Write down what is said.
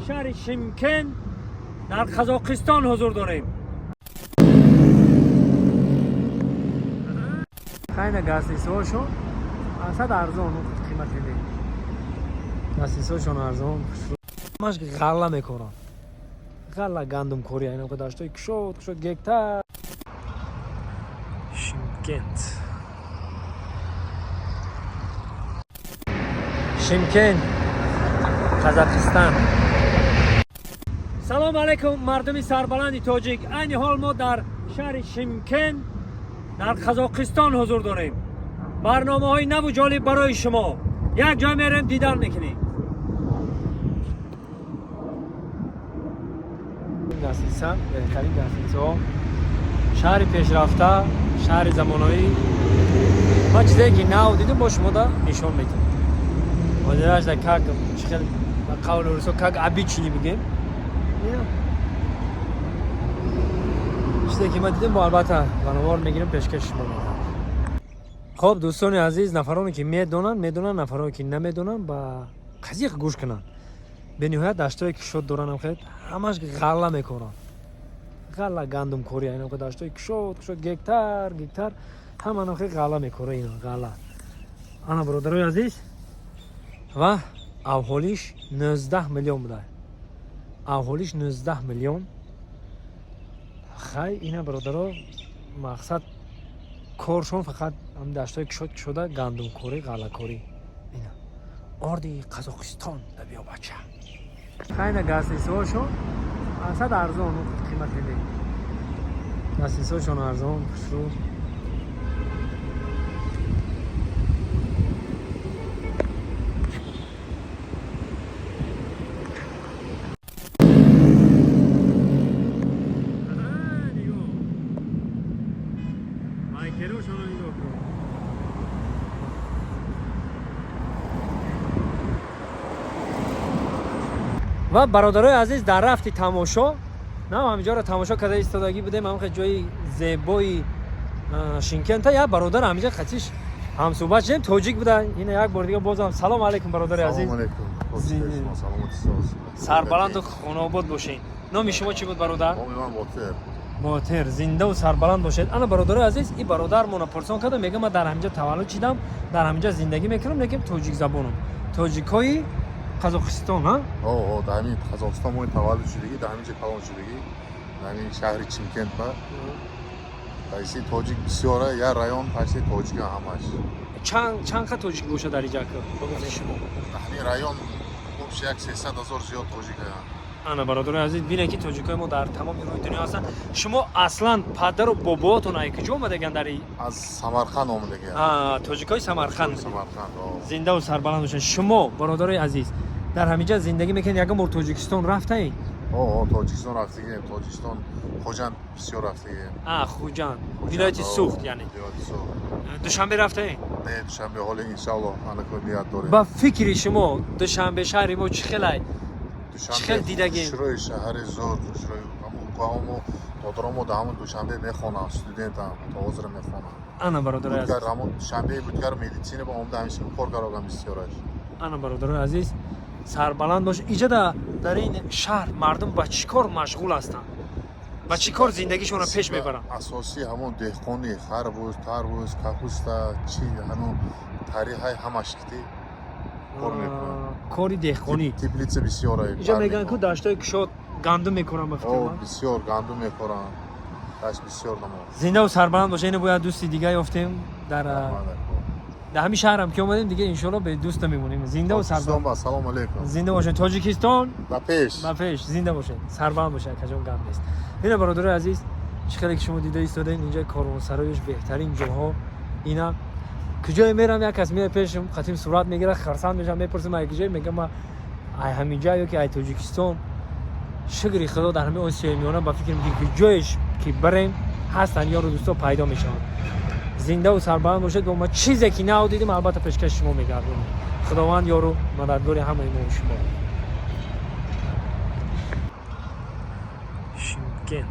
شهر شیمکن در قزاقستان حضور داریم. خیلی گاسیسوشون اصلا ارزون قیمت میده. گاسیسوشون ارزون. ماش غله میکنن. غله گندم کوری اینا که داشته کشود گکتر. شیمکن. شیمکن قزاقستان. سلام علیکم مردم سربلند تاجیک. این حال ما در شهر شیمکن در قزاقستان حضور داریم. برنامه های نو و جالب برای شما. یک جای میریم دیدار میکنیم. گاسیسان بهترین گاسیسا، شهر پیشرفته، شهر زمانه‌ای. ما چیزی که نو دیدیم با شما دا نشون میدیم. ماجراش در کاک چخل قول روسو کاک ابیچلی میگیم. چیزی که ما دیدیم با البته بنوار میگیریم پیشکش شما میدیم. خب دوستان عزیز، نفرانی که میدونن نفرانی که نمیدونن با قضیه گوش کنن. به نهایت داشته که شد دوران خیلی همش غله میکنن. غله گندم کوری اینا که داشته که شد گکتر همه خیلی غله میکنه اینا غله. انا برادرای عزیز و اهالیش 19 میلیون بوده. اهالیش 19 میلیون. خیلی اینا برادرها مقصد کارشون فقط هم داشته که شده گندم کوری غله کوری اینا. اردی قزاقستان بیا بچه. خیلی گاسیسوشون اصلا ارزون قیمت میده. گاسیسوشون ارزون خوشرو. و برادرای عزیز در رفتی تماشا نه همینجا رو تماشا کرده ایستادگی بودیم. هم خیلی جای زیبایی شیمکن تا یک برادر همینجا خطیش هم صحبت شدیم تاجیک بوده. این یک بار دیگه بازم سلام علیکم برادر عزیز. سلام علیکم. سربلند و خانواد باشین. نام شما چی بود برادر؟ نام من باطر. زنده و سربلند باشید. انا برادر عزیز این برادر مون پرسان کرده میگه من در همینجا تولد شدم، در همینجا زندگی میکنم، لیکن تاجیک زبانم. تاجیکای قزاقستان ها؟ در همین قزاقستان ما تولد شدگی، در همینجا کلان شدگی، در همین شهر شیمکن با تایسی تاجیک بسیاره. یا رایون تایسی تاجیک همش. چند خط تاجیک باشه در اینجا که بگید شما؟ همین رایون خوبش 300,000 زیاد تاجیک هست. انا برادر عزیز ببینید که تاجیکای ما در تمام روی دنیا هستن. شما اصلا پدر و باباتون ای کجا اومدگن در این؟ از سمرقند اومدگن. تاجیکای سمرقند. سمرقند. زنده و سربلند باشین. شما برادرای عزیز در همینجا زندگی میکنین. یکم بر تاجیکستان رفتین؟ تاجیکستان رفتیم. تاجیکستان خوجند بسیار رفتیم. خوجند. ولایت سوخت یعنی. دوشنبه رفتین؟ نه دوشنبه حالا ان شاء الله انا کو نیت داریم. با فکری شما دوشنبه شهر ما چخلای؟ چخل دیدگی؟ شروع شهر زور شروع همون دادرامو دامون دوشنبه میخونن استودنت هم تازه میخونن. انا برادر عزیز. همون شنبه بودگار مدیسین با عمده همیشه کار کردم بسیارش. انا برادر عزیز سربلند باش. اینجا در این شهر مردم با چیکار مشغول هستن؟ با چیکار زندگیشون رو پیش میبرن؟ اساسی همون دهقانی، خربوز، تربوز، کاپوستا، چی همون تاریخ همش کتی کار میکنن. کاری دهقانی. تبلیغ بسیاره. اینجا میگن که داشته که شد گندم میکنن به فکر من. بسیار گندم میکنن. داشت بسیار نمو. زنده و سربلند باشه. اینو باید دوستی دیگه یافتیم در همین شهر هم که اومدیم دیگه ان شاء الله به دوست میمونیم. زنده و سربلند. سلام علیکم. زنده باشین. تاجیکستان با پیش زنده باشین. سربلند باشین. کجا گم نیست. اینا برادر عزیز چقدر که شما دیده ایستادین اینجا کاروانسرایش بهترین جاها اینا. کجای میرم یک کس میاد پیشم خطیم صورت میگیره خرسان میشم میپرسم ای کجای میگم ما همین جایی که ای تاجیکستان شگری خدا در همه آسیا میونه. با فکر میگم که جایش که بریم هستن یارو دوستا پیدا میشن. زنده و سربلند باشید. با ما چیزی که نه دیدیم البته پیشکش شما میگردونیم. خداوند یارو مددگار همه ما شما. شیمکن